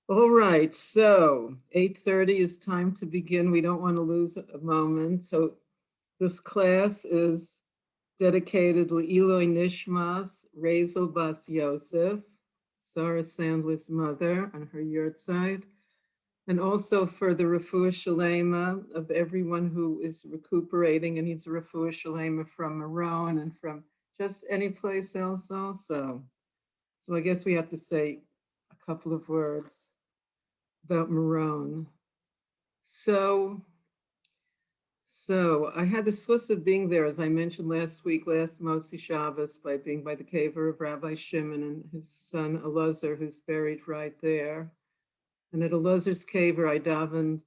All right, so 8:30 is time to begin. We don't want to lose a moment. So this class is dedicated Le'iloi Nishmas, Razel Bas Yosef, Sarah Sandler's mother on her yurt side, and also for the refuah shalema of everyone who is recuperating and needs a refuah shalema from Meron and from just any place else also. So I guess we have to say a couple of words about Meron. So I had the sliss of being there, as I mentioned last week, last Motzi Shabbos, by being by the kever of Rabbi Shimon and his son Elazar, who's buried right there. And at Elazar's kever, I davened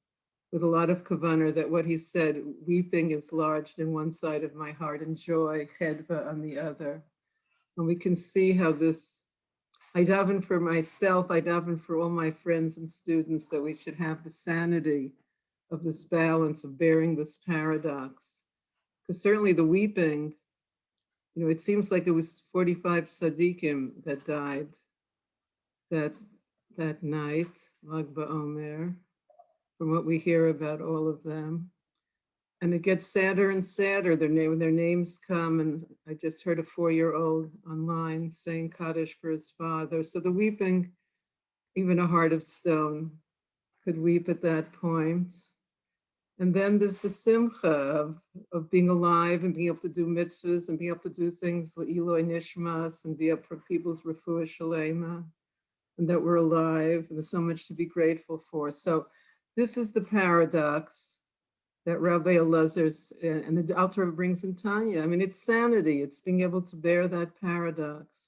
with a lot of kavanah that what he said, weeping is lodged in one side of my heart and joy, chedva on the other. And we can see how this, I daven for myself, I daven for all my friends and students that we should have the sanity of this balance of bearing this paradox. Because certainly the weeping, it seems like it was 45 tzaddikim that died that night, Lag BaOmer, from what we hear about all of them. And it gets sadder and sadder. When their names come, and I just heard a 4-year-old online saying Kaddish for his father. So the weeping, even a heart of stone could weep at that point. And then there's the simcha of being alive and being able to do mitzvahs and being able to do things like Eloi Nishmas and be up for people's refuah shalema, and that we're alive. And there's so much to be grateful for. So this is the paradox that Rabbi Elazar's and the Alter Rebbe brings in Tanya. I mean, it's sanity. It's being able to bear that paradox.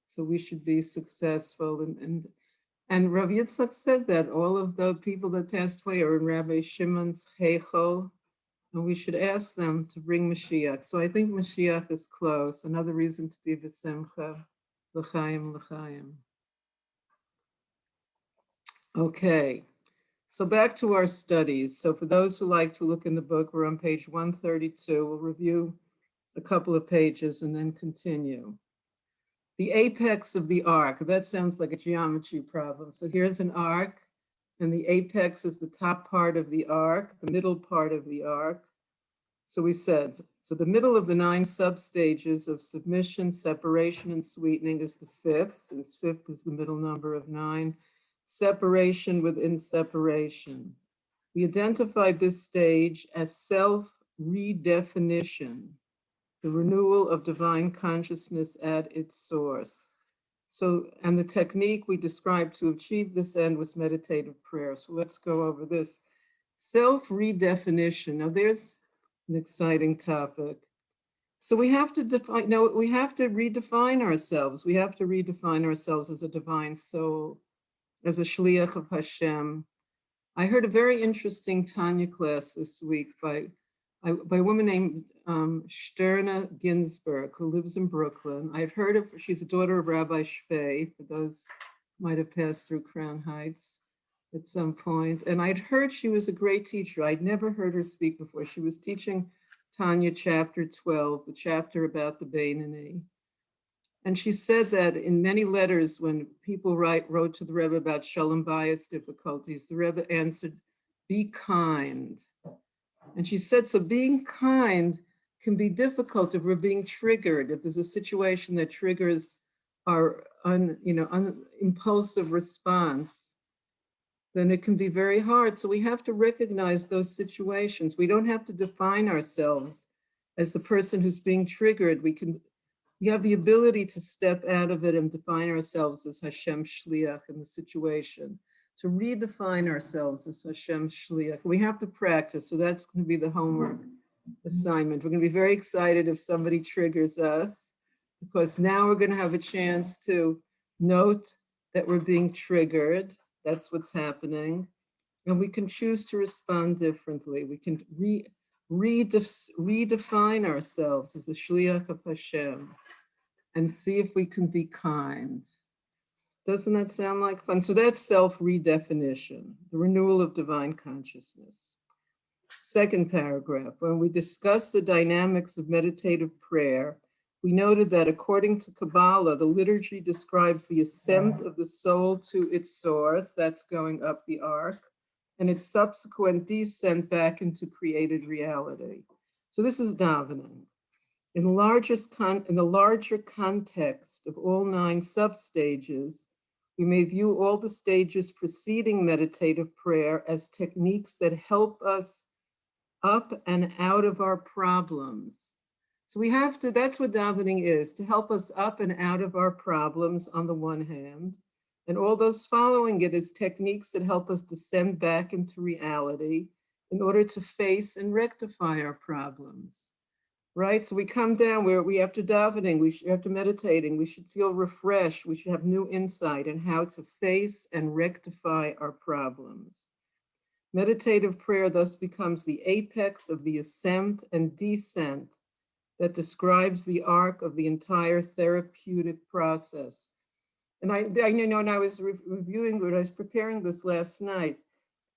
So we should be successful. And Rav Yitzchak said that all of the people that passed away are in Rabbi Shimon's Heichel, and we should ask them to bring Mashiach. So I think Mashiach is close. Another reason to be v'simcha, l'chaim, l'chaim. Okay, so back to our studies. So for those who like to look in the book, we're on page 132. We'll review a couple of pages and then continue. The apex of the arc, that sounds like a geometry problem. So here's an arc, and the apex is the top part of the arc, the middle part of the arc. So we said, so the middle of the 9 substages of submission, separation, and sweetening is the 5th, since 5th is the middle number of 9, separation within separation. We identified this stage as self-redefinition, the renewal of divine consciousness at its source. So, and the technique we described to achieve this end was meditative prayer. So let's go over this. Self-redefinition. Now there's an exciting topic. So we have to define, we have to redefine ourselves. We have to redefine ourselves as a divine soul, as a shliach of Hashem. I heard a very interesting Tanya class this week by a woman named Sterna Ginzburg, who lives in Brooklyn. I've heard of, she's a daughter of Rabbi Shvei, for those who might have passed through Crown Heights at some point. And I'd heard she was a great teacher. I'd never heard her speak before. She was teaching Tanya chapter 12, the chapter about the Beinoni. And she said that in many letters, when people wrote to the Rebbe about shalom bayis difficulties, the Rebbe answered, be kind. And she said, so being kind can be difficult if we're being triggered, if there's a situation that triggers our impulsive response, then it can be very hard. So we have to recognize those situations. We don't have to define ourselves as the person who's being triggered. We have the ability to step out of it and define ourselves as Hashem Shliach in the situation, to redefine ourselves as Hashem Shliach. We have to practice, so that's going to be the homework assignment. We're going to be very excited if somebody triggers us, because now we're going to have a chance to note that we're being triggered. That's what's happening. And we can choose to respond differently. We can redefine ourselves as a Shliach of Hashem and see if we can be kind. Doesn't that sound like fun? So that's self-redefinition, the renewal of divine consciousness. Second paragraph, when we discuss the dynamics of meditative prayer, We noted that according to Kabbalah, the liturgy describes the ascent of the soul to its source, that's going up the ark, and its subsequent descent back into created reality. So this is davening. In the larger context of all 9 substages, we may view all the stages preceding meditative prayer as techniques that help us up and out of our problems. So we have to, that's what davening is, to help us up and out of our problems on the one hand, and all those following it as techniques that help us descend back into reality in order to face and rectify our problems. Right? So we come down where we, after davening, after meditating, we should feel refreshed. We should have new insight in how to face and rectify our problems. Meditative prayer thus becomes the apex of the ascent and descent that describes the arc of the entire therapeutic process. And I when I was reviewing, when I was preparing this last night,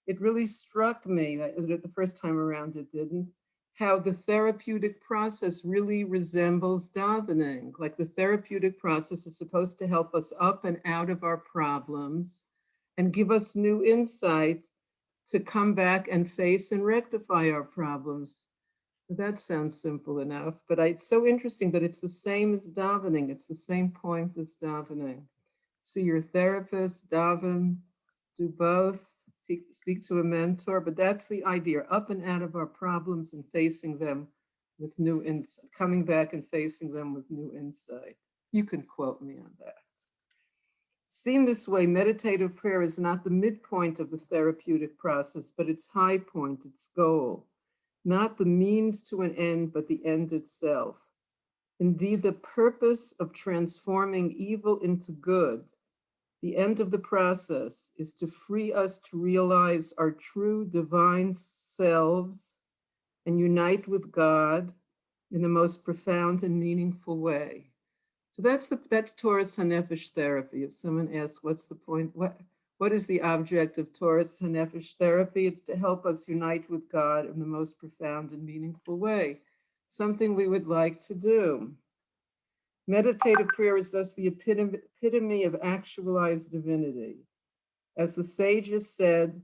it really struck me that the first time around it didn't, how the therapeutic process really resembles davening. Like the therapeutic process is supposed to help us up and out of our problems and give us new insight to come back and face and rectify our problems. That sounds simple enough, but it's so interesting that it's the same as davening. It's the same point as davening. See your therapist, daven, do both, speak to a mentor, but that's the idea, up and out of our problems and facing them with new insight, coming back and facing them with new insight. You can quote me on that. Seen this way, meditative prayer is not the midpoint of the therapeutic process, but its high point, its goal. Not the means to an end, but the end itself. Indeed, the purpose of transforming evil into good, the end of the process, is to free us to realize our true divine selves and unite with God in the most profound and meaningful way. So that's Torah HaNefesh therapy. If someone asks, what's the point? What is the object of Torah HaNefesh therapy? It's to help us unite with God in the most profound and meaningful way, something we would like to do. Meditative prayer is thus the epitome of actualized divinity. As the sages said,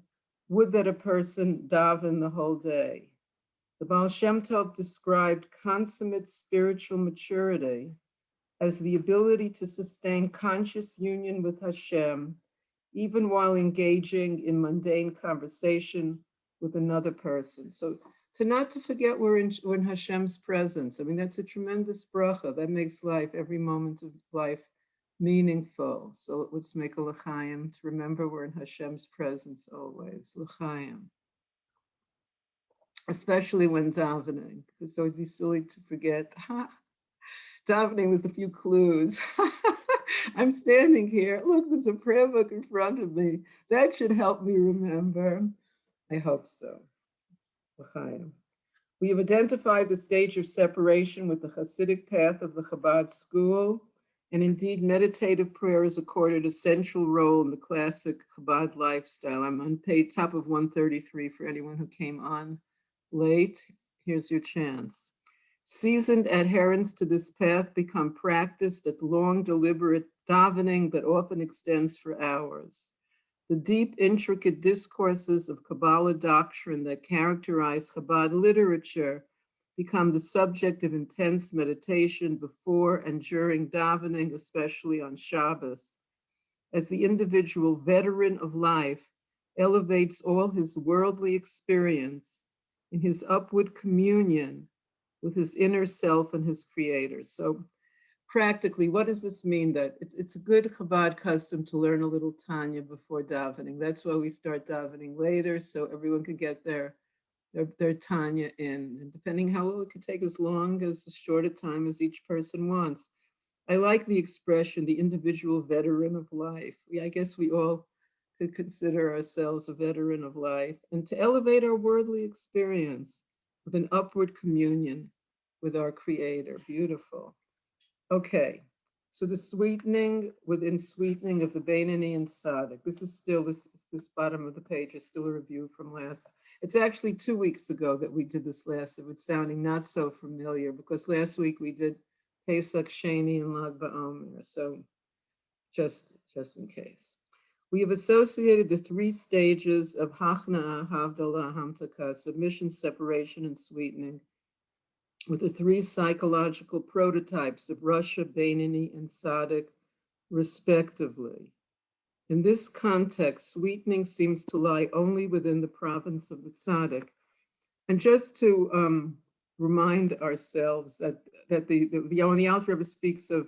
would that a person daven the whole day. The Baal Shem Tov described consummate spiritual maturity as the ability to sustain conscious union with Hashem, even while engaging in mundane conversation with another person. So not to forget we're in Hashem's presence. I mean, that's a tremendous bracha. That makes life, every moment of life, meaningful. So let's make a l'chaim to remember we're in Hashem's presence always. L'chaim. Especially when davening, because it would be silly to forget. Davening with a few clues. I'm standing here. Look, there's a prayer book in front of me. That should help me remember. I hope so. L'chaim. We have identified the stage of separation with the Hasidic path of the Chabad school, and indeed meditative prayer is accorded a central role in the classic Chabad lifestyle. I'm on top of 133 for anyone who came on late. Here's your chance. Seasoned adherents to this path become practiced at long, deliberate davening that often extends for hours. The deep, intricate discourses of Kabbalah doctrine that characterize Chabad literature become the subject of intense meditation before and during davening, especially on Shabbos, as the individual veteran of life elevates all his worldly experience in his upward communion with his inner self and his creator. So practically, what does this mean? That it's a good Chabad custom to learn a little Tanya before davening. That's why we start davening later, so everyone can get their Tanya in. And depending how long, it could take as long as short a time as each person wants. I like the expression, the individual veteran of life. I guess we all could consider ourselves a veteran of life, and to elevate our worldly experience with an upward communion with our creator. Beautiful. Okay, so the sweetening within sweetening of the Beinani and Saddek. This is still, this bottom of the page is still a review from last. It's actually 2 weeks ago that we did this last. It was sounding not so familiar because last week we did Pesach Sheni and Lag BaOmer. So just in case. We have associated the three stages of Hachna'a, Havdalah, Hamtakah, submission, separation, and sweetening, with the three psychological prototypes of Rasha, Beinoni, and Sadik, respectively. In this context, sweetening seems to lie only within the province of the Tzaddik. And just to remind ourselves that the Alter Rebbe speaks of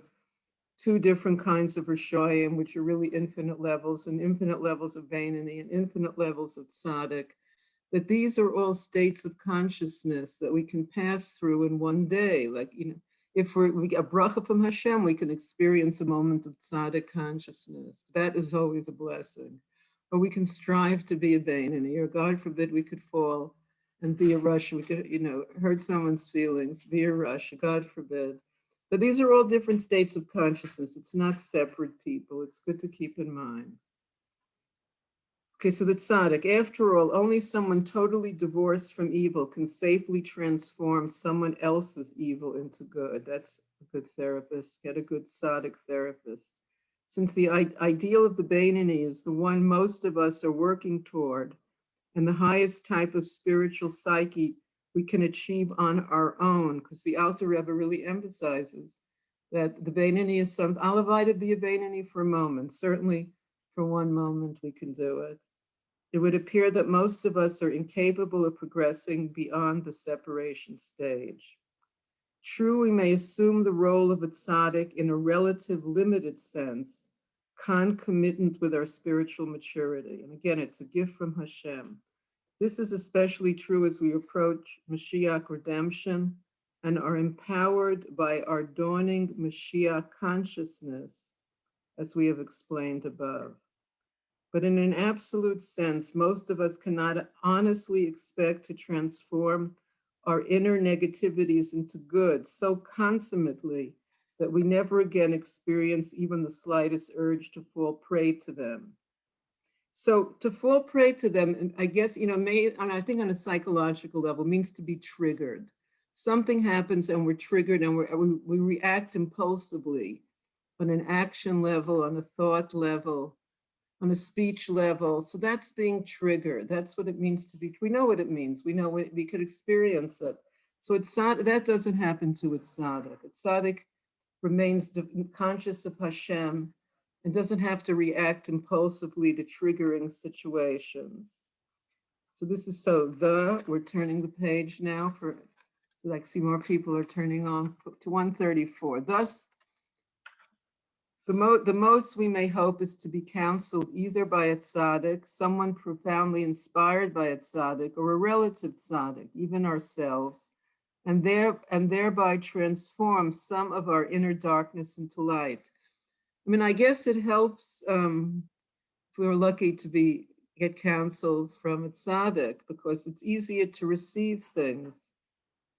two different kinds of Rishoyim, which are really infinite levels of Beinoni and infinite levels of Tzaddik, that these are all states of consciousness that we can pass through in one day. Like, if we get a bracha from Hashem, we can experience a moment of tzaddik consciousness. That is always a blessing. Or we can strive to be a Beinoni, or God forbid we could fall and be a Rasha. We could, hurt someone's feelings, be a Rasha, God forbid. But these are all different states of consciousness. It's not separate people. It's good to keep in mind. Okay, so the tzaddik, after all, only someone totally divorced from evil can safely transform someone else's evil into good. That's a good therapist. Get a good tzaddik therapist. Since the ideal of the Beinoni is the one most of us are working toward, and the highest type of spiritual psyche we can achieve on our own, because the Alter Rebbe really emphasizes that the Beinoni is something. I'll invite to be a Beinoni for a moment. Certainly, for one moment, we can do it. It would appear that most of us are incapable of progressing beyond the separation stage. True, we may assume the role of a tzaddik in a relative limited sense, concomitant with our spiritual maturity. And again, it's a gift from Hashem. This is especially true as we approach Mashiach redemption and are empowered by our dawning Mashiach consciousness, as we have explained above. But in an absolute sense, most of us cannot honestly expect to transform our inner negativities into good so consummately that we never again experience even the slightest urge to fall prey to them. So to fall prey to them, I guess, and I think on a psychological level, means to be triggered. Something happens and we're triggered and we react impulsively on an action level, on a thought level, on a speech level. So that's being triggered. That's what it means to be. We know what it means. We know we could experience it. So that doesn't happen to a tzaddik. A tzaddik remains conscious of Hashem and doesn't have to react impulsively to triggering situations. So this is we're turning the page now see more people are turning on to 134. Thus, the most we may hope is to be counseled either by a tzaddik, someone profoundly inspired by a tzaddik, or a relative tzaddik, even ourselves, and thereby transform some of our inner darkness into light. I mean, I guess it helps if we were lucky to get counsel from a tzaddik, because it's easier to receive things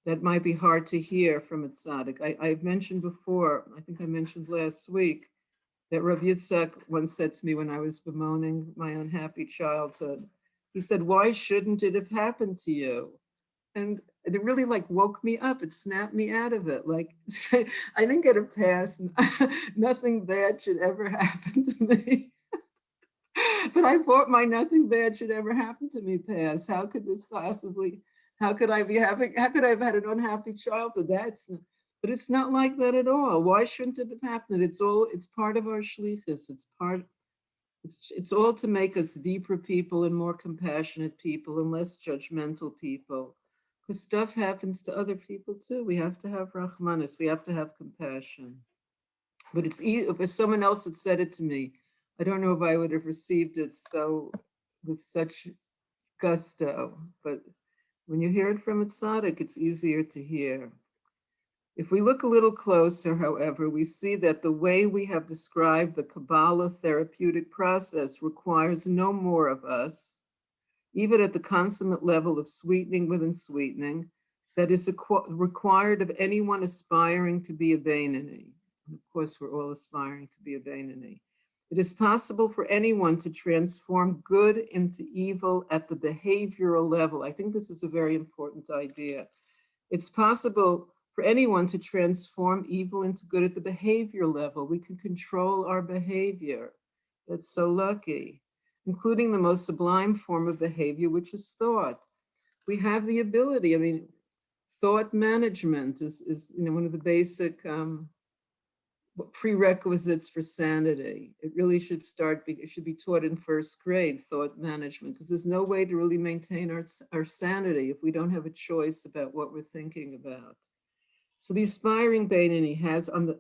that might be hard to hear from a tzaddik. I've mentioned before, I think I mentioned last week, that Rabbi Yitzchak once said to me when I was bemoaning my unhappy childhood, he said, "Why shouldn't it have happened to you?" And it really woke me up. It snapped me out of it. I didn't get a pass. Nothing bad should ever happen to me. But I thought my nothing bad should ever happen to me pass. How could this possibly, how could I have had an unhappy childhood? But it's not like that at all. Why shouldn't it have happened? It's part of our shlichus. It's all to make us deeper people and more compassionate people and less judgmental people. Because stuff happens to other people too. We have to have rachmanis. We have to have compassion. But it's if someone else had said it to me, I don't know if I would have received it with such gusto. But when you hear it from a tzaddik, it's easier to hear. If we look a little closer, however, we see that the way we have described the Kabbalah therapeutic process requires no more of us, even at the consummate level of sweetening within sweetening, that is required of anyone aspiring to be a Beinoni. And of course, we're all aspiring to be a Beinoni. It is possible for anyone to transform good into evil at the behavioral level. I think this is a very important idea. It's possible for anyone to transform evil into good at the behavior level. We can control our behavior. That's so lucky, including the most sublime form of behavior, which is thought. We have the ability. I mean, thought management is one of the basic prerequisites for sanity. It really should it should be taught in first grade, thought management, because there's no way to really maintain our sanity if we don't have a choice about what we're thinking about. So the aspiring Beinoni has on the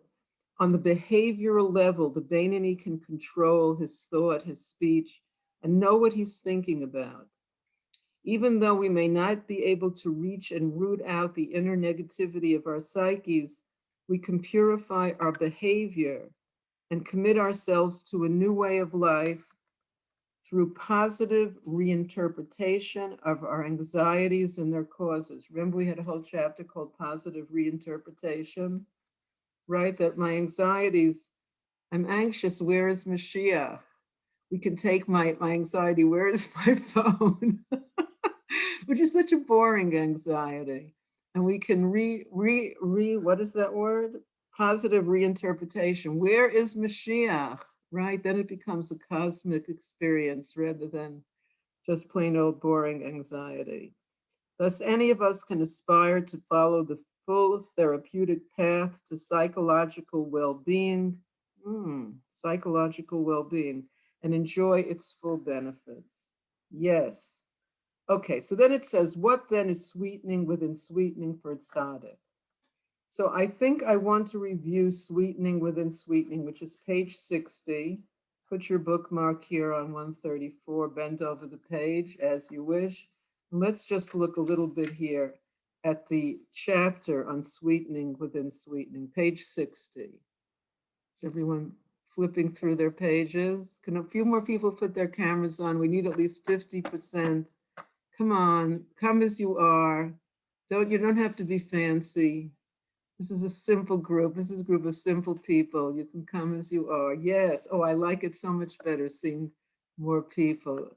behavioral level, the Beinoni can control his thought, his speech, and know what he's thinking about. Even though we may not be able to reach and root out the inner negativity of our psyches, we can purify our behavior and commit ourselves to a new way of life through positive reinterpretation of our anxieties and their causes. Remember, we had a whole chapter called Positive Reinterpretation, right? That my anxieties, I'm anxious, where is Mashiach? We can take my anxiety, where is my phone? Which is such a boring anxiety. And we can what is that word? Positive reinterpretation. Where is Mashiach, right? Then it becomes a cosmic experience rather than just plain old boring anxiety. Thus, any of us can aspire to follow the full therapeutic path to psychological well-being, psychological well-being, and enjoy its full benefits. Yes. Okay, so then it says, what then is sweetening within sweetening for tzaddik? So I think I want to review sweetening within sweetening, which is page 60. Put your bookmark here on 134, bend over the page as you wish. And let's just look a little bit here at the chapter on sweetening within sweetening, page 60. Is everyone flipping through their pages? Can a few more people put their cameras on? We need at least 50%. Come on, come as you are. You don't have to be fancy. This is a simple group. This is a group of simple people. You can come as you are. Yes. Oh, I like it so much better seeing more people.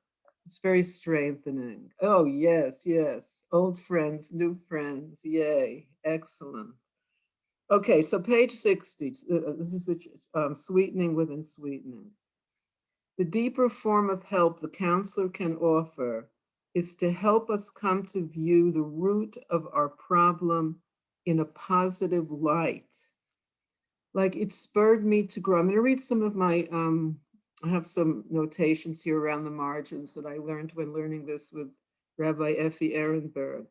It's very strengthening. Oh, yes, yes. Old friends, new friends. Yay. Excellent. Okay, so page 60. This is the sweetening within sweetening. The deeper form of help the counselor can offer is to help us come to view the root of our problem in a positive light. Like it spurred me to grow. I'm going to read some of my, I have some notations here around the margins that I learned when learning this with Rabbi Effie Ehrenberg.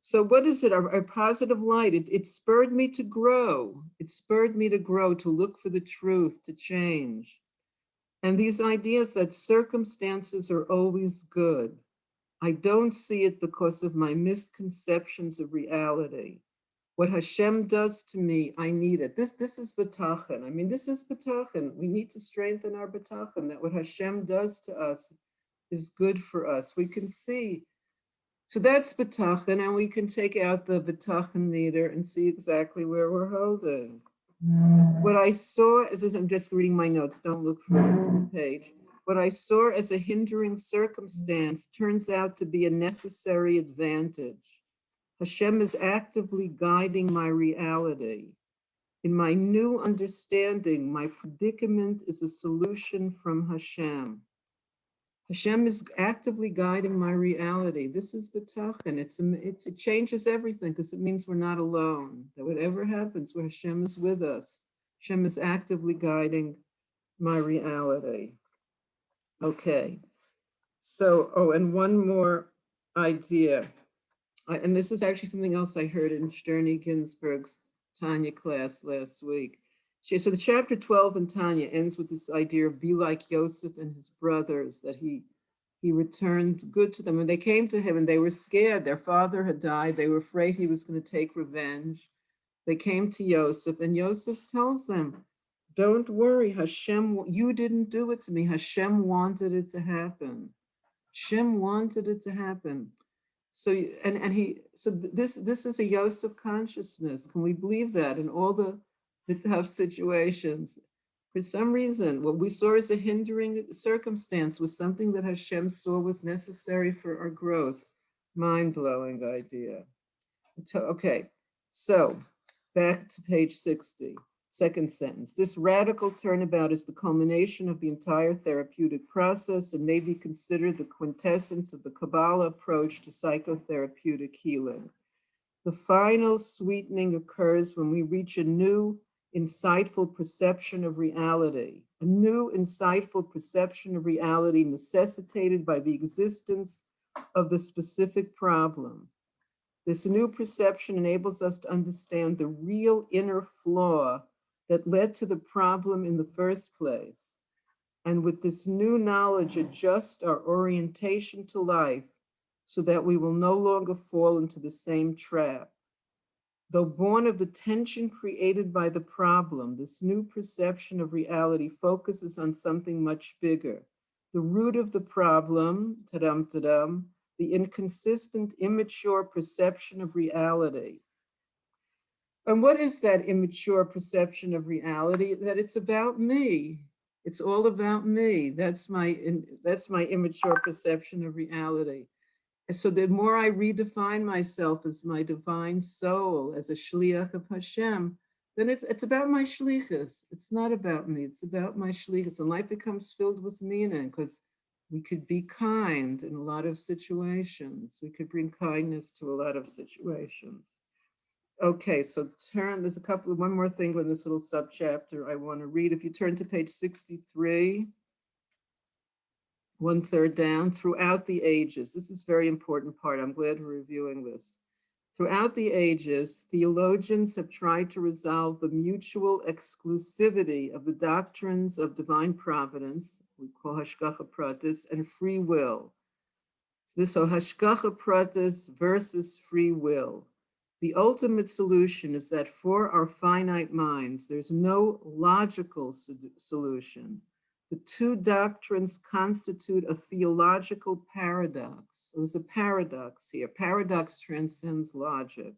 So what is it? Our positive light, it spurred me to grow. It spurred me to grow, to look for the truth, to change. And these ideas that circumstances are always good. I don't see it because of my misconceptions of reality. What Hashem does to me, I need it. This is betachin. I mean, this is betachin. We need to strengthen our betachin, that what Hashem does to us is good for us. We can see. So that's betachin, and we can take out the betachin meter and see exactly where we're holding. What I saw, I'm just reading my notes, don't look for the page. What I saw as a hindering circumstance turns out to be a necessary advantage. Hashem is actively guiding my reality. In my new understanding, my predicament is a solution from Hashem. Hashem is actively guiding my reality. This is betachin. It changes everything because it means we're not alone. That whatever happens, where Hashem is with us, Hashem is actively guiding my reality. Okay, so, and one more idea. And this is actually something else I heard in Shterny Ginzburg's Tanya class last week. So the chapter 12 in Tanya ends with this idea of be like Yosef and his brothers, that he returned good to them. And they came to him and they were scared. Their father had died. They were afraid he was going to take revenge. They came to Yosef and Yosef tells them, don't worry, Hashem, you didn't do it to me. Hashem wanted it to happen. Hashem wanted it to happen. So this is a Yosef consciousness. Can we believe that in all the tough situations? For some reason, what we saw as a hindering circumstance was something that Hashem saw was necessary for our growth. Mind-blowing idea. Okay, so Back to page 60, second sentence. This radical turnabout is the culmination of the entire therapeutic process and may be considered the quintessence of the Kabbalah approach to psychotherapeutic healing. The final sweetening occurs when we reach a new, insightful perception of reality, a new, insightful perception of reality necessitated by the existence of the specific problem. This new perception enables us to understand the real inner flaw that led to the problem in the first place. And with this new knowledge, adjust our orientation to life so that we will no longer fall into the same trap. Though born of the tension created by the problem, this new perception of reality focuses on something much bigger. The root of the problem, ta-dum, ta-dum, the inconsistent, immature perception of reality. And what is that immature perception of reality? That it's about me. It's all about me. That's my immature perception of reality. And so the more I redefine myself as my divine soul, as a shliach of Hashem, then it's about my shlichus. It's not about me. It's about my shlichus. And life becomes filled with meaning because we could be kind in a lot of situations. We could bring kindness to a lot of situations. Okay, so there's one more thing in this little subchapter I want to read. If you turn to page 63, 1/3 down, throughout the ages. This is a very important part. I'm glad we're reviewing this. Throughout the ages, theologians have tried to resolve the mutual exclusivity of the doctrines of divine providence, we call hashgacha pratis, and free will. So this is hashgacha pratis versus free will. The ultimate solution is that for our finite minds, there's no logical solution. The two doctrines constitute a theological paradox. So there's a paradox here. Paradox transcends logic.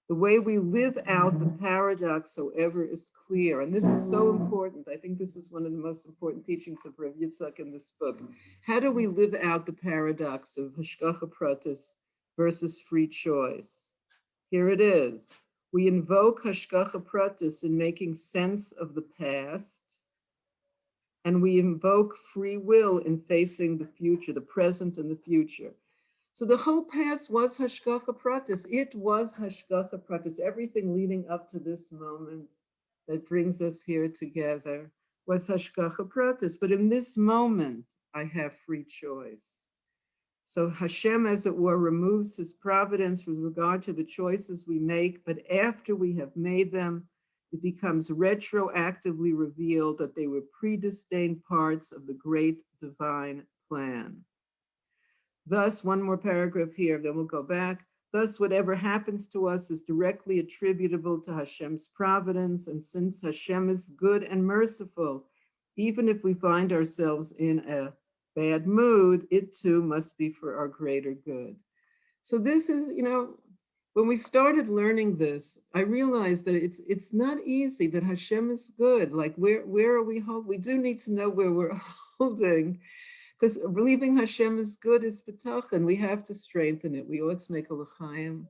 The way we live out the paradox, however, is clear. And this is so important. I think this is one of the most important teachings of Rabbi Yitzchak in this book. How do we live out the paradox of hashgacha pratis versus free choice? Here it is. We invoke hashgacha pratis in making sense of the past, and we invoke free will in facing the future, the present and the future. So the whole past was hashgacha pratis. It was hashgacha pratis. Everything leading up to this moment that brings us here together was hashgacha pratis. But in this moment, I have free choice. So Hashem, as it were, removes his providence with regard to the choices we make, but after we have made them, it becomes retroactively revealed that they were predestined parts of the great divine plan. Thus, one more paragraph here, then we'll go back. Thus, whatever happens to us is directly attributable to Hashem's providence, and since Hashem is good and merciful, even if we find ourselves in a bad mood, it too must be for our greater good. So this is, when we started learning this, I realized that it's not easy, that Hashem is good. Like where are we holding? We do need to know where we're holding, because believing Hashem is good is betachin. We have to strengthen it. Let's make a l'chaim.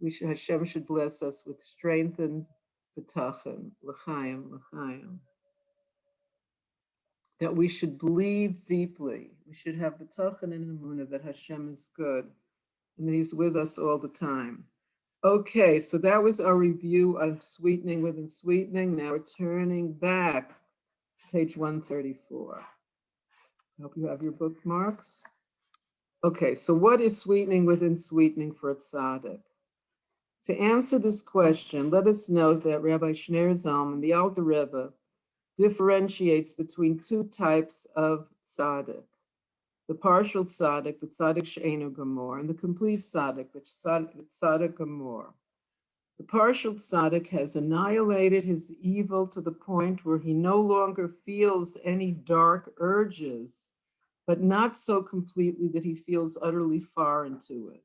Hashem should bless us with strengthened betachin, l'chaim, l'chaim. That we should believe deeply. We should have betachin and emunah that Hashem is good and that he's with us all the time. Okay, so that was our review of sweetening within sweetening. Now we're turning back, page 134. I hope you have your bookmarks. Okay, so what is sweetening within sweetening for a tzaddik? To answer this question, let us note that Rabbi Shneir Zalman, the Alter Rebbe, differentiates between two types of tzaddik: the partial tzaddik, the tzaddik she'eino gamor, and the complete tzaddik, the tzaddik gamor. The partial tzaddik has annihilated his evil to the point where he no longer feels any dark urges, but not so completely that he feels utterly foreign to it.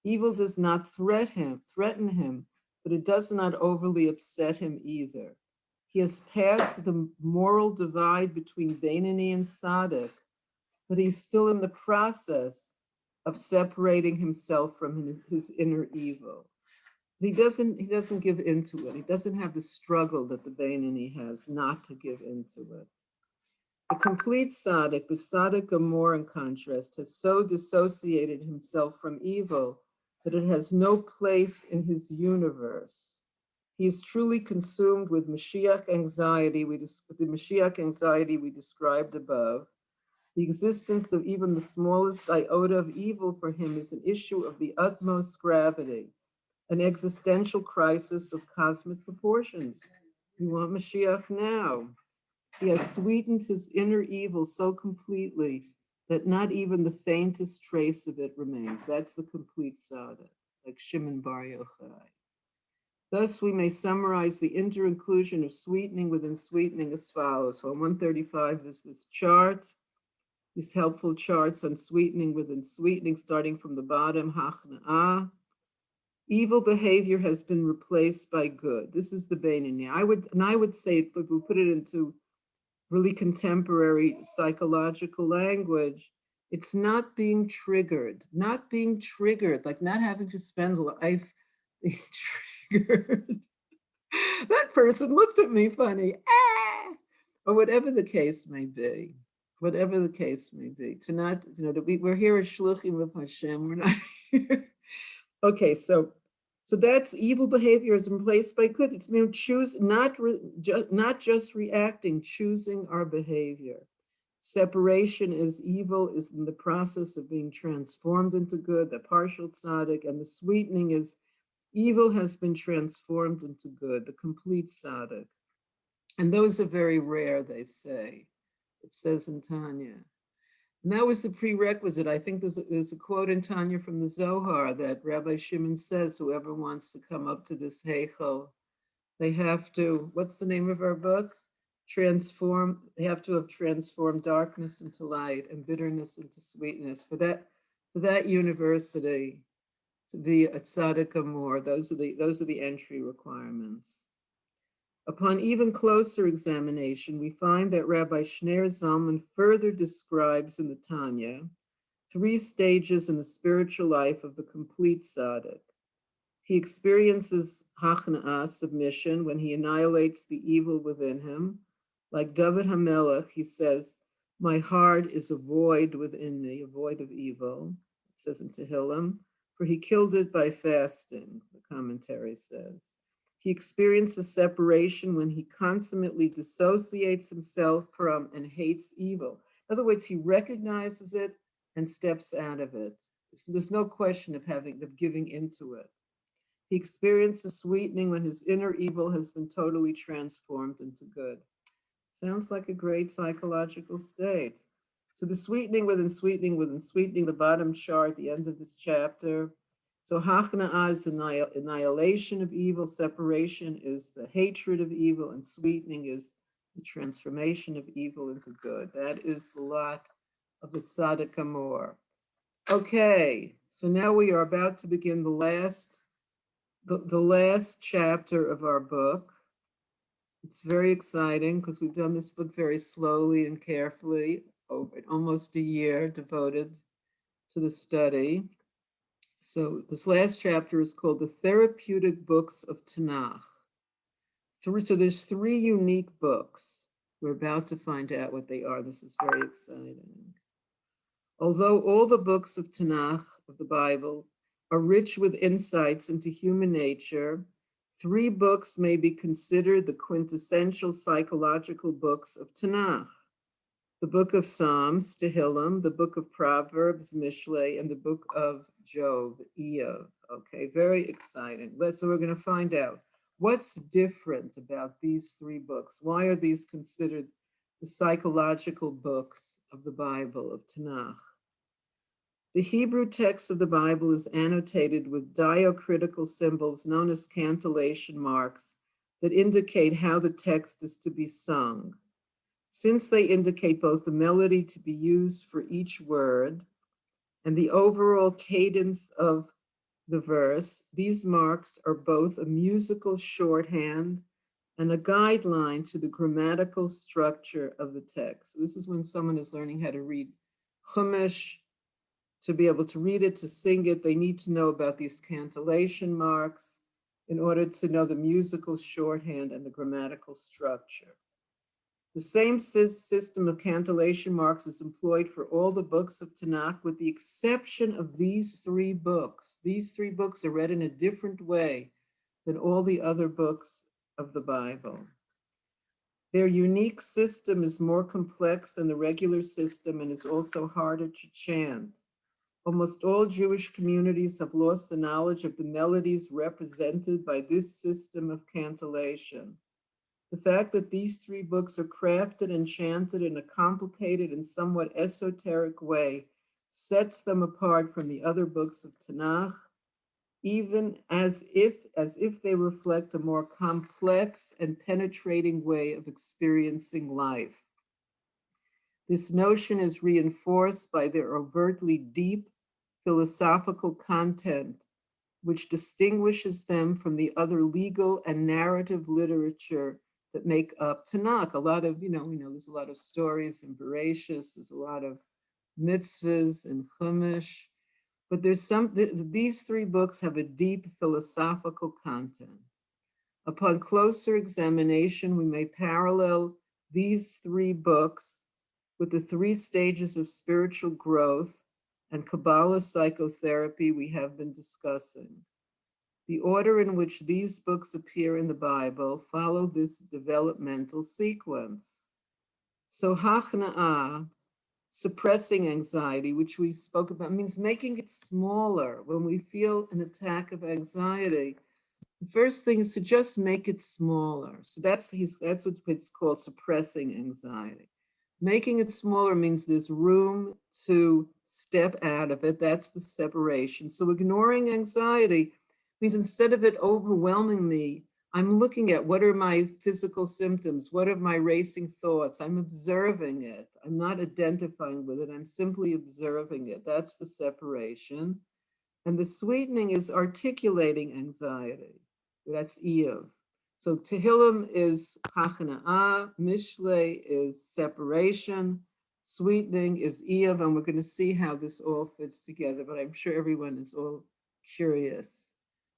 Evil does not threaten him, but it does not overly upset him either. He has passed the moral divide between Beinoni and Saddek, but he's still in the process of separating himself from his inner evil. He doesn't give into it. He doesn't have the struggle that the Beinoni has not to give into it. The complete Saddek, the Saddek Gomor in contrast, has so dissociated himself from evil that it has no place in his universe. He is truly consumed with Mashiach anxiety, the Mashiach anxiety we described above. The existence of even the smallest iota of evil for him is an issue of the utmost gravity, an existential crisis of cosmic proportions. We want Mashiach now. He has sweetened his inner evil so completely that not even the faintest trace of it remains. That's the complete Saddek, like Shimon Bar Yochai. Thus, we may summarize the inter-inclusion of sweetening within sweetening as follows. So on 135, there's this chart, these helpful charts on sweetening within sweetening, starting from the bottom, Hachna'ah. Evil behavior has been replaced by good. This is the Beinoni. I would say, if we put it into really contemporary psychological language, it's not being triggered, like not having to spend life being triggered. That person looked at me funny, or whatever the case may be. Whatever the case may be, to not, that we're here as shluchim of Hashem. We're not here. Okay, so that's evil behavior is replaced by good. It's choose not just reacting, choosing our behavior. Separation is evil, is in the process of being transformed into good, the partial tzaddik, and the sweetening is evil has been transformed into good, the complete tzaddik. And those are very rare, they say. It says in Tanya. And that was the prerequisite. I think there's a quote in Tanya from the Zohar that Rabbi Shimon says, whoever wants to come up to this Heichel, they have to, what's the name of our book? They have to have transformed darkness into light and bitterness into sweetness. For that university to be a tzaddik amor, those are the entry requirements. Upon even closer examination, we find that Rabbi Shner Zalman further describes in the Tanya 3 stages in the spiritual life of the complete tzaddik. He experiences hachna'ah, submission, when he annihilates the evil within him. Like David HaMelech, he says, my heart is a void within me, a void of evil, it says in Hillam, for he killed it by fasting, the commentary says. He experiences separation when he consummately dissociates himself from and hates evil. In other words, he recognizes it and steps out of it. There's no question of giving into it. He experiences sweetening when his inner evil has been totally transformed into good. Sounds like a great psychological state. So the sweetening within sweetening within sweetening, the bottom chart, the end of this chapter. So hachna'ah is annihilation of evil, separation is the hatred of evil, and sweetening is the transformation of evil into good. That is the lot of the tzaddik amor. Okay, so now we are about to begin the last chapter of our book. It's very exciting because we've done this book very slowly and carefully, over almost a year devoted to the study. So this last chapter is called the Therapeutic Books of Tanakh. So there's 3 unique books. We're about to find out what they are. This is very exciting. Although all the books of Tanakh, of the Bible, are rich with insights into human nature, 3 books may be considered the quintessential psychological books of Tanakh. The book of Psalms, Tehillim, the book of Proverbs, Mishlei, and the book of Job, Iyov. Okay, very exciting. So we're going to find out what's different about these 3 books. Why are these considered the psychological books of the Bible, of Tanakh? The Hebrew text of the Bible is annotated with diacritical symbols known as cancellation marks that indicate how the text is to be sung. Since they indicate both the melody to be used for each word and the overall cadence of the verse, these marks are both a musical shorthand and a guideline to the grammatical structure of the text. So this is when someone is learning how to read Chumash. To be able to read it, to sing it, they need to know about these cancellation marks. in order to know the musical shorthand and the grammatical structure. The same system of cantillation marks is employed for all the books of Tanakh, with the exception of these three books. These three books are read in a different way than all the other books of the Bible. Their unique system is more complex than the regular system and is also harder to chant. Almost all Jewish communities have lost the knowledge of the melodies represented by this system of cantillation. The fact that these three books are crafted and chanted in a complicated and somewhat esoteric way sets them apart from the other books of Tanakh, even as if they reflect a more complex and penetrating way of experiencing life. This notion is reinforced by their overtly deep philosophical content, which distinguishes them from the other legal and narrative literature that make up Tanakh. A lot of, we know there's a lot of stories in Bereshis, there's a lot of mitzvahs and Chumash, but these three books have a deep philosophical content. Upon closer examination, we may parallel these three books with the three stages of spiritual growth and Kabbalah psychotherapy we have been discussing. The order in which these books appear in the Bible follow this developmental sequence. So Hachna'ah, suppressing anxiety, which we spoke about, means making it smaller. When we feel an attack of anxiety, the first thing is to just make it smaller. So that's what it's called, suppressing anxiety. Making it smaller means there's room to step out of it. That's the separation. So ignoring anxiety means instead of it overwhelming me, I'm looking at what are my physical symptoms, what are my racing thoughts. I'm observing it. I'm not identifying with it. I'm simply observing it. That's the separation. And the sweetening is articulating anxiety. That's Eov. So Tehillim is Hachna'ah, Mishle is separation, sweetening is Eov, and we're going to see how this all fits together, but I'm sure everyone is all curious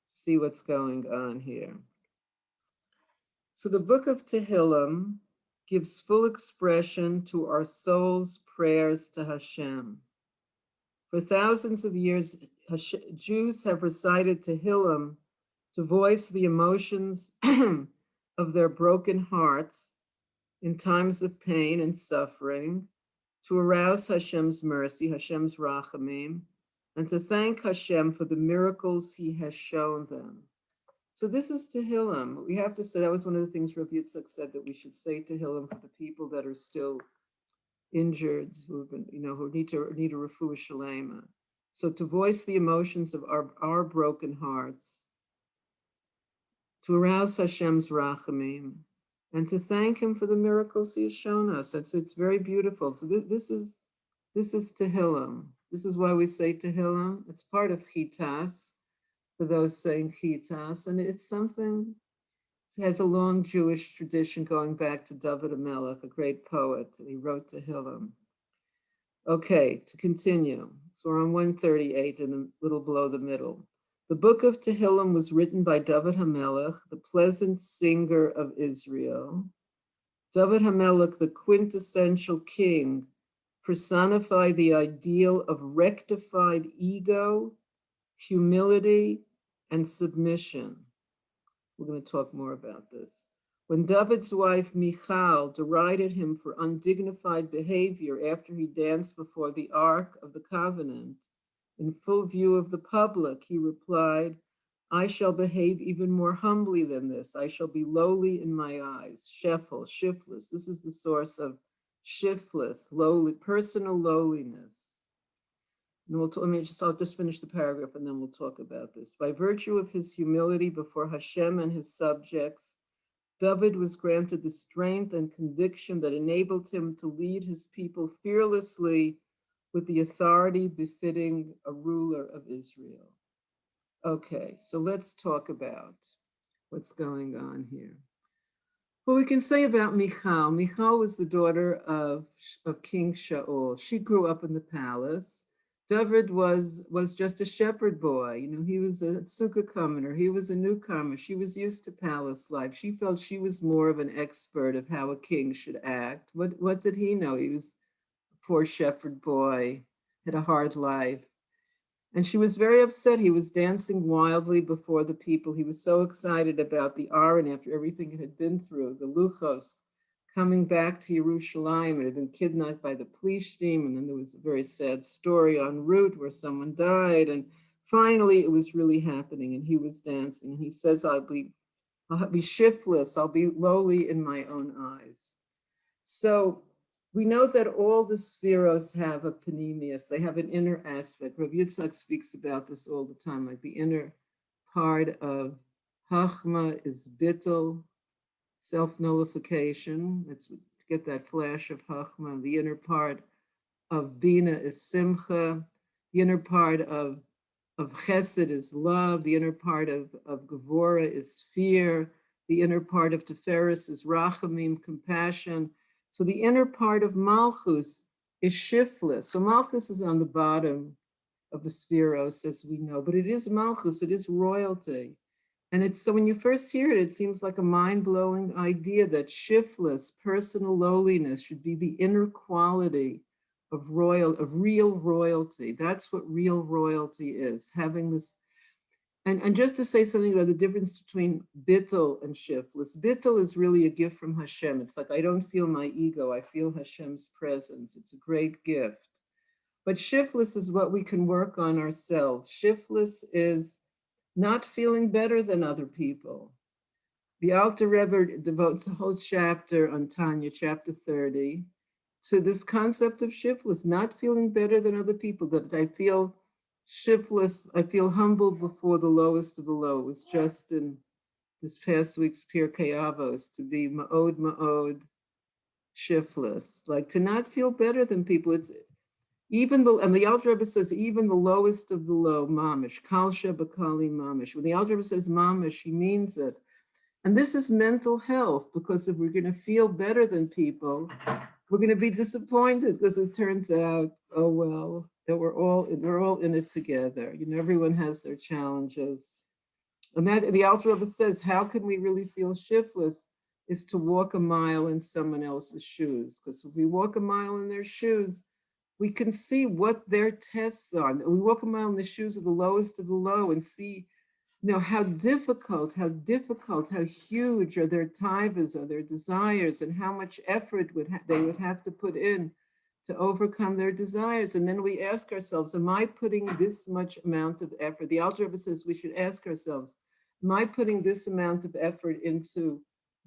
to see what's going on here. So the book of Tehillim gives full expression to our soul's prayers to Hashem. For thousands of years, Jews have recited Tehillim to voice the emotions of their broken hearts in times of pain and suffering, to arouse Hashem's mercy, Hashem's rachamim, and to thank Hashem for the miracles he has shown them. So this is Tehillim. We have to say, that was one of the things Rabbi Yitzchak said, that we should say Tehillim for the people that are still injured, who have been, who need a refuah shalema. So to voice the emotions of our broken hearts, to arouse Hashem's rachamim, and to thank him for the miracles he has shown us. It's very beautiful. So this is Tehillim. This is why we say Tehillim. It's part of Chitas, for those saying Chitas, and it's something, it has a long Jewish tradition going back to David HaMelech, a great poet. He wrote Tehillim. Okay, to continue. So we're on 138, in the little below the middle. The book of Tehillim was written by David HaMelech, the pleasant singer of Israel. David HaMelech, the quintessential king, personified the ideal of rectified ego, humility, and submission. We're going to talk more about this. When David's wife Michal derided him for undignified behavior after he danced before the Ark of the Covenant, in full view of the public, he replied, I shall behave even more humbly than this. I shall be lowly in my eyes. Shiftless. This is the source of shiftless, lowly, personal lowliness. And I'll just finish the paragraph and then we'll talk about this. By virtue of his humility before Hashem and his subjects, David was granted the strength and conviction that enabled him to lead his people fearlessly with the authority befitting a ruler of Israel. Okay, so let's talk about what's going on here. Well, we can say about Michal. Michal was the daughter of King Shaul. She grew up in the palace. David was just a shepherd boy. He was a sukkah comer. He was a newcomer. She was used to palace life. She felt she was more of an expert of how a king should act. What did he know? He was a poor shepherd boy, had a hard life. And she was very upset. He was dancing wildly before the people. He was so excited about the Aron after everything it had been through, the Luchos, coming back to Yerushalayim. It had been kidnapped by the Plishtim, and then there was a very sad story en route where someone died. And finally, it was really happening, and he was dancing. And he says, I'll be shiftless. I'll be lowly in my own eyes. So we know that all the spheros have a panemius. They have an inner aspect. Rabbi Yitzchak speaks about this all the time, like the inner part of Chachma is bittul, self-nullification. Let's get that flash of Chachma. The inner part of Bina is Simcha. The inner part of Chesed is love. The inner part of Gevura is fear. The inner part of Tiferes is Rachamim, compassion. So the inner part of Malchus is shiftless. So Malchus is on the bottom of the spheros, as we know, but it is Malchus, it is royalty. And it's so when you first hear it, it seems like a mind-blowing idea that shiftless, personal lowliness should be the inner quality of real royalty. That's what real royalty is, having this. And just to say something about the difference between bittul and shiftless. Bittul is really a gift from Hashem. It's like I don't feel my ego, I feel Hashem's presence. It's a great gift. But shiftless is what we can work on ourselves. Shiftless is not feeling better than other people. The Alter Rebbe devotes a whole chapter on Tanya, chapter 30, to this concept of shiftless, not feeling better than other people, that I feel shiftless, I feel humbled before the lowest of the low. It was just in this past week's Pirkei Avos to be ma'od shiftless, like to not feel better than people. It's and the Alter Rebbe says, even the lowest of the low, mamish, kal shebakali mamish. When the Alter Rebbe says mamish, he means it. And this is mental health, because if we're going to feel better than people, we're going to be disappointed because it turns out, oh, well, that we're all in it together. Everyone has their challenges. And that the Alter Rebbe says, how can we really feel shiftless is to walk a mile in someone else's shoes. Because if we walk a mile in their shoes, we can see what their tests are. We walk a mile in the shoes of the lowest of the low and see, how difficult, how huge are their taivas, or their desires, and how much effort they would have to put in to overcome their desires. And then we ask ourselves, am I putting this much amount of effort? The Alter Rebbe says we should ask ourselves, am I putting this amount of effort into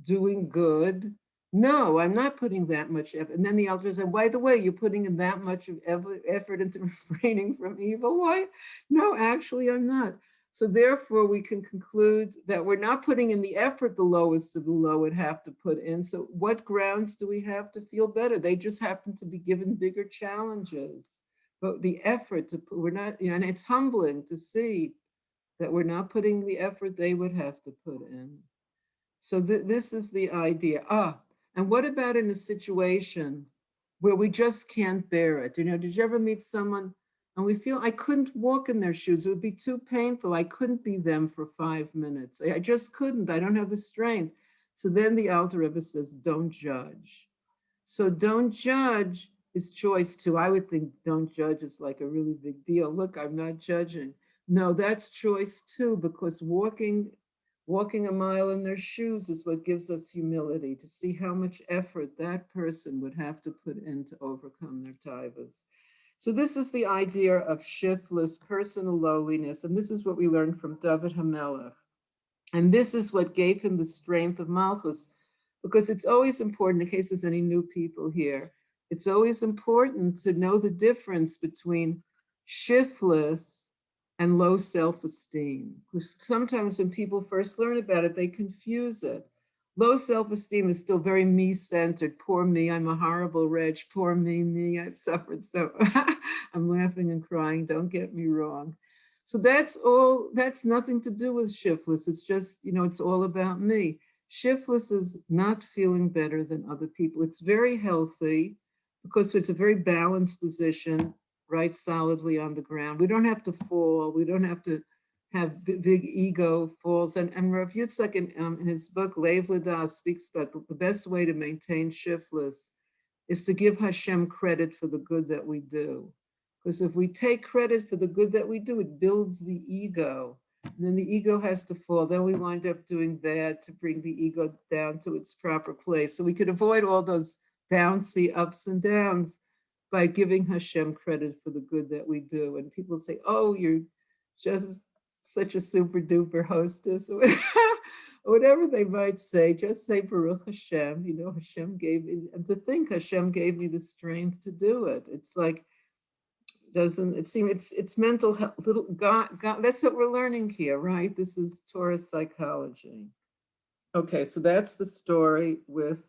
doing good? No, I'm not putting that much effort. And then the Alter Rebbe said, by the way, you're putting in that much of effort into refraining from evil. Why? No, actually, I'm not. So therefore, we can conclude that we're not putting in the effort the lowest of the low would have to put in. So what grounds do we have to feel better? They just happen to be given bigger challenges. But the effort we're not, and it's humbling to see that we're not putting the effort they would have to put in. So this is the idea. And what about in a situation where we just can't bear it? Did you ever meet someone and we feel I couldn't walk in their shoes? It would be too painful. I couldn't be them for 5 minutes. I just couldn't. I don't have the strength. So then the Alter Rebbe says, don't judge. So don't judge is choice too. I would think don't judge is like a really big deal. Look, I'm not judging. No, that's choice too, because walking a mile in their shoes is what gives us humility, to see how much effort that person would have to put in to overcome their taivas. So this is the idea of shiftless personal lowliness, and this is what we learned from David HaMelech. And this is what gave him the strength of Malchus, because it's always important, in case there's any new people here, it's always important to know the difference between shiftless and low self-esteem. Because sometimes when people first learn about it, they confuse it. Low self-esteem is still very me-centered. Poor me, I'm a horrible wretch. Poor me, I've suffered so. I'm laughing and crying, don't get me wrong. So that's nothing to do with shiftless. It's just, it's all about me. Shiftless is not feeling better than other people. It's very healthy because it's a very balanced position. right solidly on the ground. We don't have to fall. We don't have to have big ego falls. And Rav Yitzchak in his book, Lev Ladas, speaks about the best way to maintain shiftless is to give Hashem credit for the good that we do. Because if we take credit for the good that we do, it builds the ego. And then the ego has to fall. Then we wind up doing bad to bring the ego down to its proper place. So we could avoid all those bouncy ups and downs by giving Hashem credit for the good that we do. And people say, oh, you're just such a super duper hostess. Whatever they might say, just say Baruch Hashem. You know, Hashem gave me, and to think Hashem gave me the strength to do it. It's like, doesn't it seem it's mental health, little God, that's what we're learning here, right? This is Torah psychology. Okay, so that's the story with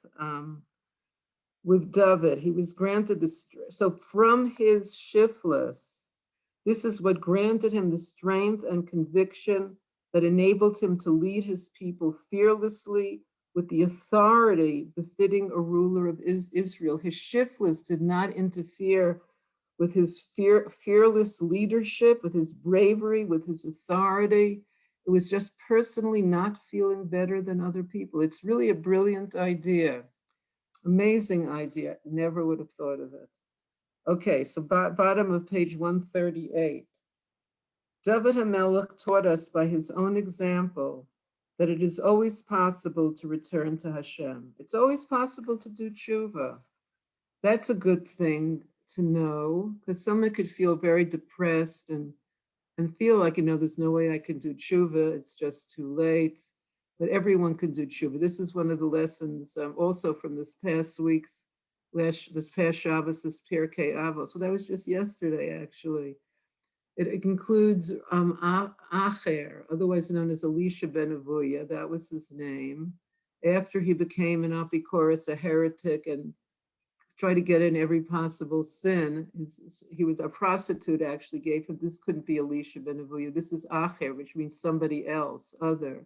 David. He was granted this, so from his shiftless, this is what granted him the strength and conviction that enabled him to lead his people fearlessly with the authority befitting a ruler of Israel. His shiftless did not interfere with his fearless leadership, with his bravery, with his authority. It was just personally not feeling better than other people. It's really a brilliant idea, amazing idea. Never would have thought of it. Okay, so bottom of page 138. David HaMelech taught us by his own example that it is always possible to return to Hashem. It's always possible to do tshuva. That's a good thing to know, because someone could feel very depressed and feel like, you know, there's no way I can do tshuva, it's just too late. But everyone can do tshuva. This is one of the lessons also from this past Shabbos, this Pirkei Avos. So that was just yesterday, actually. It includes Acher, otherwise known as Elisha ben Avuya. That was his name. After he became an apikoros, a heretic, and tried to get in every possible sin, he was a prostitute, actually gave him, this couldn't be Elisha ben Avuya. This is Acher, which means somebody else, other.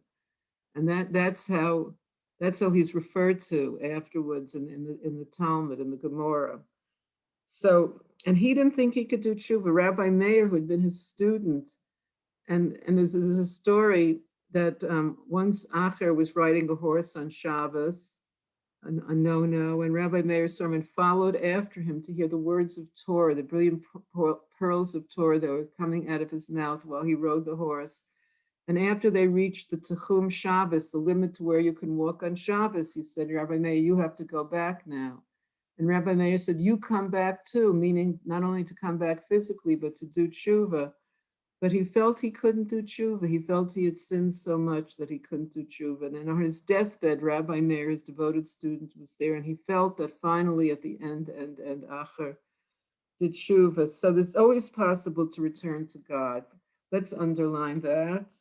And that's how he's referred to afterwards in the Talmud, in the Gemara. So, and he didn't think he could do tshuva. Rabbi Meir, who had been his student, and there's a story that once Acher was riding a horse on Shabbos, a no-no, and Rabbi Meir's sermon followed after him to hear the words of Torah, the brilliant pearls of Torah that were coming out of his mouth while he rode the horse. And after they reached the Techum Shabbos, the limit to where you can walk on Shabbos, he said, Rabbi Meir, you have to go back now. And Rabbi Meir said, you come back too, meaning not only to come back physically, but to do tshuva. But he felt he couldn't do tshuva. He felt he had sinned so much that he couldn't do tshuva. And on his deathbed, Rabbi Meir, his devoted student, was there, and he felt that finally at the end, Acher did tshuva. So there's always possible to return to God. Let's underline that.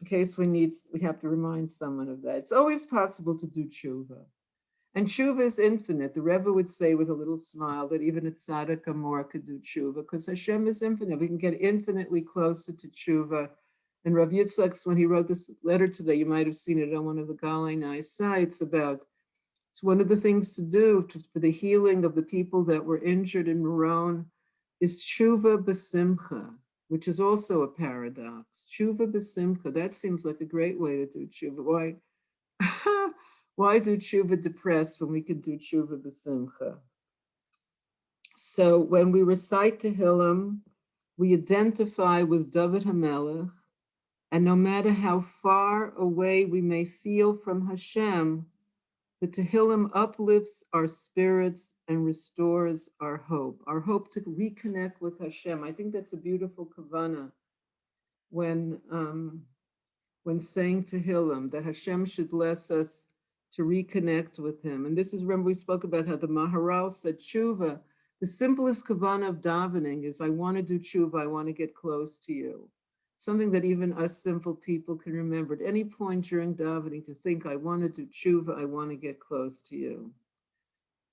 In case we have to remind someone of that. It's always possible to do tshuva. And tshuva is infinite. The Rebbe would say with a little smile that even a tzaddik Amor could do tshuva, because Hashem is infinite. We can get infinitely closer to tshuva. And Rav Yitzchak, when he wrote this letter today, you might have seen it on one of the Galei sites about, it's one of the things to do for the healing of the people that were injured in Meron is tshuva b'simcha, which is also a paradox. Tshuva b'simcha, that seems like a great way to do tshuva. Why do tshuva depressed when we can do tshuva b'simcha? So when we recite Hillam, we identify with David HaMelech, and no matter how far away we may feel from Hashem, the Tehillim uplifts our spirits and restores our hope to reconnect with Hashem. I think that's a beautiful kavanah when saying Tehillim, that Hashem should bless us to reconnect with him. And this is, remember we spoke about how the Maharal said tshuva, the simplest kavanah of davening is, I want to do tshuva, I want to get close to you. Something that even us simple people can remember at any point during davening, to think, I want to do tshuva, I want to get close to you.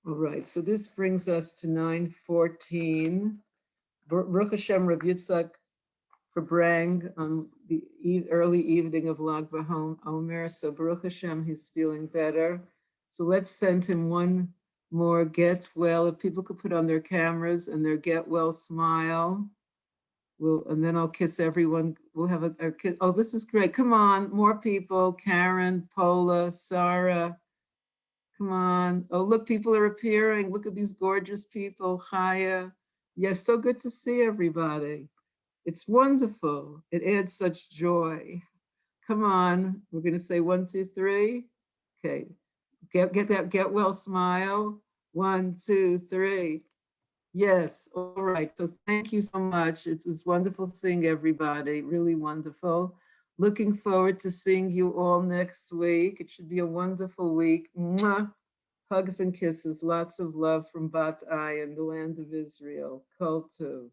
All right, so this brings us to 9:14. Baruch Hashem, Rav Yitzchak Brang on the early evening of Lag BaOmer. So Baruch Hashem, he's feeling better. So let's send him one more get well. If people could put on their cameras and their get well smile. And then I'll kiss everyone. We'll have a kiss. Oh, this is great. Come on, more people. Karen, Paula, Sarah. Come on. Oh, look, people are appearing. Look at these gorgeous people. Chaya. Yes, so good to see everybody. It's wonderful. It adds such joy. Come on. We're going to say 1, 2, 3. Okay. Get that get well smile. 1, 2, 3. Yes. All right. So thank you so much. It was wonderful seeing everybody. Really wonderful. Looking forward to seeing you all next week. It should be a wonderful week. Mwah. Hugs and kisses. Lots of love from Bat Ai and the land of Israel. Kol Tov.